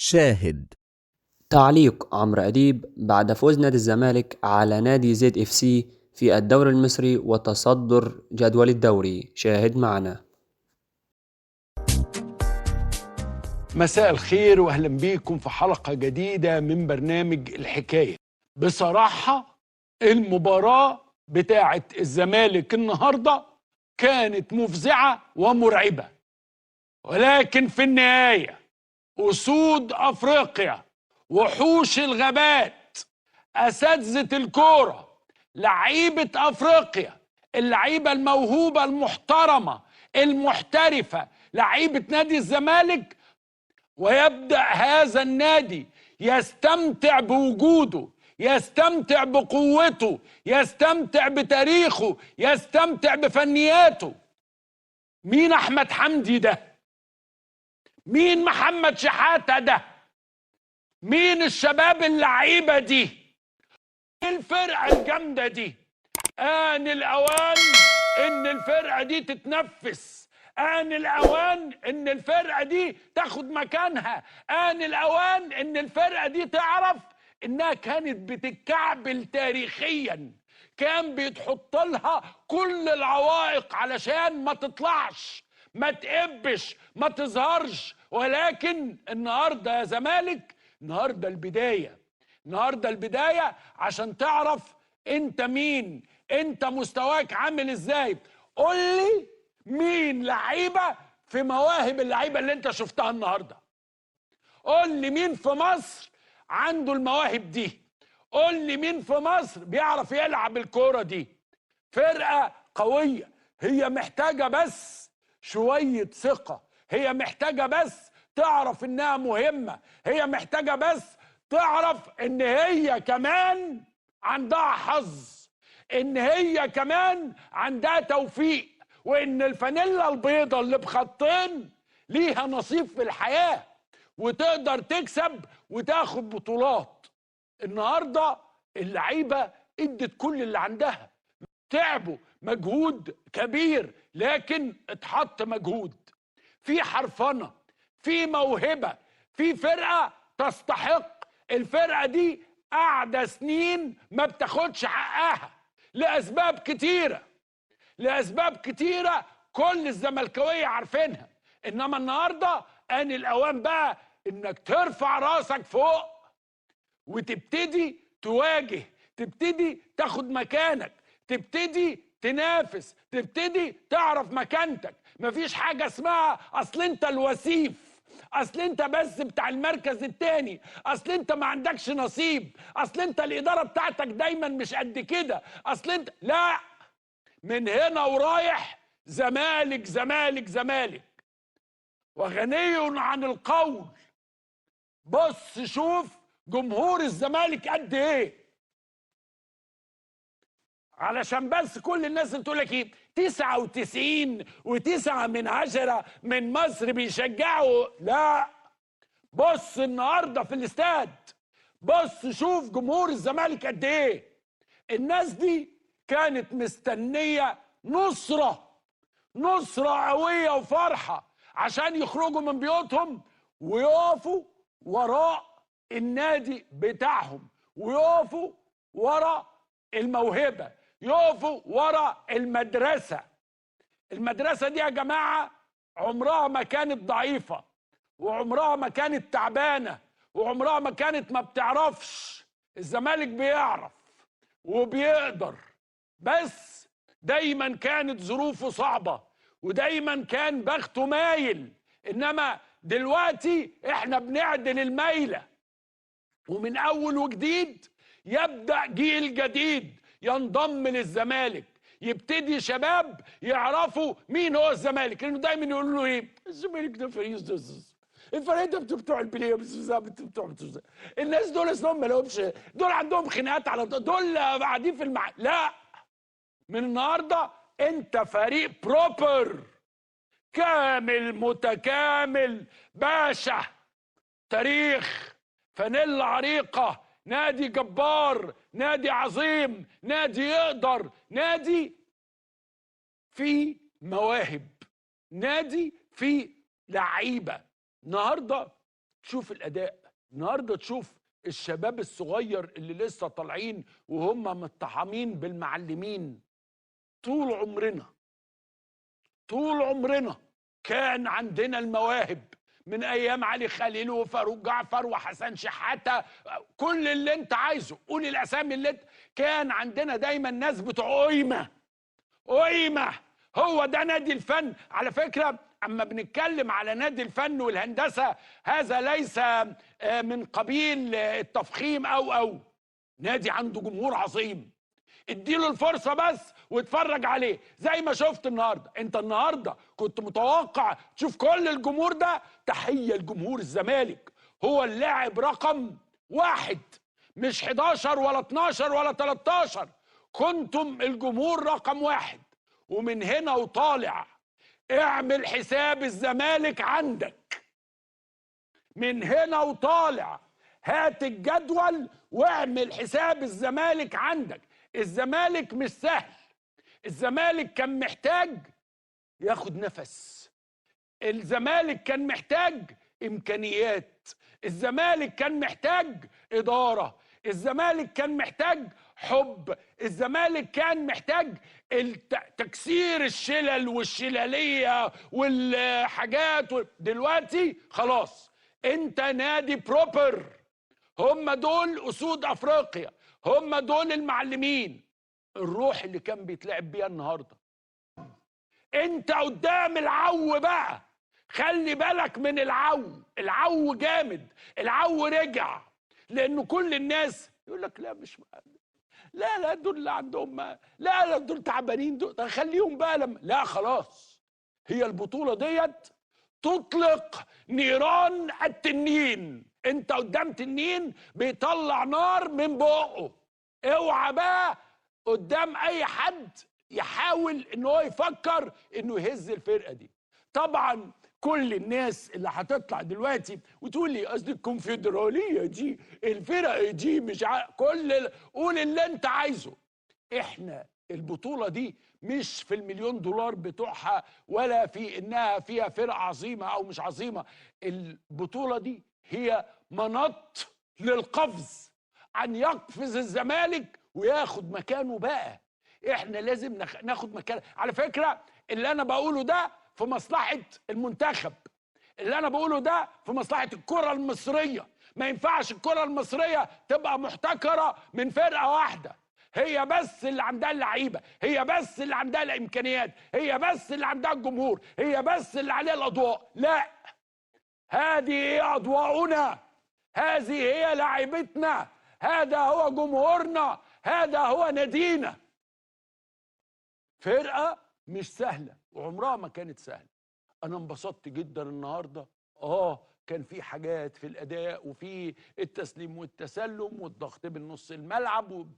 شاهد. تعليق عمرو أديب بعد فوز نادي الزمالك على نادي زد اف سي في الدوري المصري وتصدر جدول الدوري. شاهد معنا. مساء الخير واهلا بيكم في حلقة جديدة من برنامج الحكاية. بصراحة المباراة بتاعة الزمالك النهاردة كانت مفزعة ومرعبة، ولكن في النهاية أسود أفريقيا، وحوش الغابات، أساتذة الكورة، لعيبة أفريقيا، اللعيبة الموهوبة المحترمة المحترفة، لعيبة نادي الزمالك، ويبدأ هذا النادي يستمتع بوجوده، يستمتع بقوته، يستمتع بتاريخه، يستمتع بفنياته. مين أحمد حمدي ده؟ مين محمد شحاتة ده؟ مين الشباب اللعيبة دي؟ مين الفرقة الجامدة دي؟ آن الأوان إن الفرقة دي تتنفس، آن الأوان إن الفرقة دي تاخد مكانها، آن الأوان إن الفرقة دي تعرف إنها كانت بتتكعبل تاريخيا، كان بيتحط لها كل العوائق علشان ما تطلعش، ما تقبش، ما تظهرش. ولكن النهارده يا زمالك، النهارده البداية، النهارده البداية عشان تعرف انت مين، انت مستواك عامل ازاي. قول لي مين لعيبه في مواهب اللعيبه اللي انت شفتها النهارده. قول لي مين في مصر عنده المواهب دي. قول لي مين في مصر بيعرف يلعب الكوره دي. فرقه قويه، هي محتاجه بس شويه ثقه، هي محتاجه بس تعرف انها مهمه، هي محتاجه بس تعرف ان هي كمان عندها حظ، ان هي كمان عندها توفيق، وان الفانيلا البيضة اللي بخطين ليها نصيب في الحياة، وتقدر تكسب وتاخد بطولات. النهاردة اللعيبة ادت كل اللي عندها، تعبوا مجهود كبير، لكن اتحط مجهود، في حرفنة، في موهبة، في فرقة تستحق. الفرقة دي قاعدة سنين ما بتاخدش حقها لأسباب كتيرة، لأسباب كتيرة كل الزملكاوية عارفينها. إنما النهاردة آن الأوان بقى إنك ترفع راسك فوق وتبتدي تواجه، تبتدي تاخد مكانك، تبتدي تنافس، تبتدي تعرف مكانتك. مفيش حاجة اسمها أصل أنت الوسيف، أصل أنت بس بتاع المركز التاني، أصل أنت ما عندكش نصيب، أصل أنت الإدارة بتاعتك دايما مش قد كده، أصل أنت لا. من هنا ورايح زمالك زمالك زمالك، وغني عن القول. بص شوف جمهور الزمالك قد ايه، علشان بس كل الناس اللي تقول لك ايه 99.9 من مصر بيشجعوا، لا. بص النهارده في الاستاد، بص شوف جمهور الزمالك قد ايه. الناس دي كانت مستنيه نصره، نصره قويه وفرحه عشان يخرجوا من بيوتهم ويقفوا وراء النادي بتاعهم، ويقفوا وراء الموهبه، يقفوا وراء المدرسه. المدرسه دي يا جماعه عمرها ما كانت ضعيفه، وعمرها ما كانت تعبانه، وعمرها ما كانت ما بتعرفش. الزمالك بيعرف وبيقدر، بس دايما كانت ظروفه صعبة، ودايما كان بخته مايل. انما دلوقتي احنا بنعدل الميلة، ومن اول وجديد يبدأ جيل جديد ينضم للزمالك، يبتدي شباب يعرفوا مين هو الزمالك، لانه دايما يقولوا له ايه الزمالك ده فريق الفريق ده بتوع البليه، بتوع الناس دول اسمهم ما لهمش، دول عندهم خناقات على دول قاعدين في لا. من النهارده انت فريق بروبر، كامل متكامل باشا، تاريخ، فانيلا عريقه، نادي جبار، نادي عظيم، نادي يقدر، نادي فيه مواهب، نادي فيه لعيبه. النهارده تشوف الاداء النهارده، تشوف الشباب الصغير اللي لسه طالعين وهم متطحمين بالمعلمين. طول عمرنا كان عندنا المواهب من ايام علي خليل وفاروق جعفر وحسن شحاته، كل اللي انت عايزه، قول الاسامي اللي انت. كان عندنا دايما ناس بتوع قيمه. هو ده نادي الفن. على فكره اما بنتكلم على نادي الفن والهندسه، هذا ليس من قبيل التفخيم او نادي عنده جمهور عظيم. اديله الفرصه بس واتفرج عليه زي ما شفت النهارده. انت النهارده كنت متوقع تشوف كل الجمهور ده؟ تحيه لجمهور الزمالك، هو اللاعب رقم 1، مش 11 ولا 12 ولا 13. كنتم الجمهور رقم 1، ومن هنا وطالع اعمل حساب الزمالك عندك. من هنا وطالع هات الجدول واعمل حساب الزمالك عندك. الزمالك مش سهل. الزمالك كان محتاج ياخد نفس. الزمالك كان محتاج امكانيات. الزمالك كان محتاج اداره. الزمالك كان محتاج حب. الزمالك كان محتاج تكسير الشلل والشلاليه والحاجات. دلوقتي خلاص انت نادي بروبر. هم دول اسود افريقيا، هم دول المعلمين. الروح اللي كان بيتلعب بيها النهارده. انت قدام العو بقى، خلي بالك من العو جامد. العو رجع، لانه كل الناس يقول لك لا مش لا دول اللي عندهم لا دول تعبانين، دول خليهم بقى لا خلاص. هي البطوله ديت تطلق نيران التنين. انت قدام تنين بيطلع نار من بقه. اوعى بقى قدام اي حد يحاول ان هو يفكر انه يهز الفرقه دي. طبعا كل الناس اللي هتطلع دلوقتي وتقول لي قصدي الكونفدراليه دي، الفرق دي مش قول اللي انت عايزه. احنا البطوله دي مش في المليون دولار بتوعها، ولا في انها فيها فرق عظيمه او مش عظيمه. البطوله دي هي منط للقفز، ان يقفز الزمالك وياخد مكانه بقى. احنا لازم ناخد مكان. على فكره اللي انا بقوله ده في مصلحه المنتخب، اللي انا بقوله ده في مصلحه الكره المصريه. ما ينفعش الكره المصريه تبقى محتكره من فرقه واحده، هي بس اللي عندها اللعيبه، هي بس اللي عندها الامكانيات، هي بس اللي عندها الجمهور، هي بس اللي عليها الاضواء. لا، هذه هي اضواءنا، هذه هي لاعيبتنا، هذا هو جمهورنا، هذا هو نادينا. فرقه مش سهله وعمرها ما كانت سهله. انا انبسطت جدا النهارده. كان في حاجات في الاداء وفي التسليم والتسلم والضغط بالنص الملعب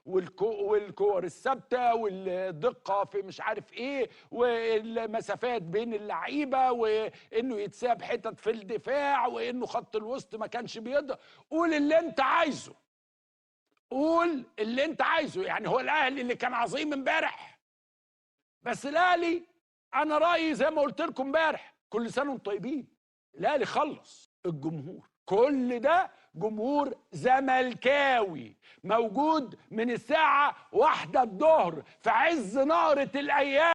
والكور الثابته والدقه في مش عارف ايه، والمسافات بين اللعيبه، وانه يتساب حتت في الدفاع، وانه خط الوسط ما كانش بيقدر. قول اللي انت عايزه، قول اللي انت عايزه. يعني هو الاهلي اللي كان عظيم امبارح، بس الاهلي انا رايي زي ما قلت لكم امبارح، كل سنه وانتم طيبين. الاهلي خلص. الجمهور كل ده جمهور زملكاوي موجود من الساعه 1 الظهر في عز نهره الايام.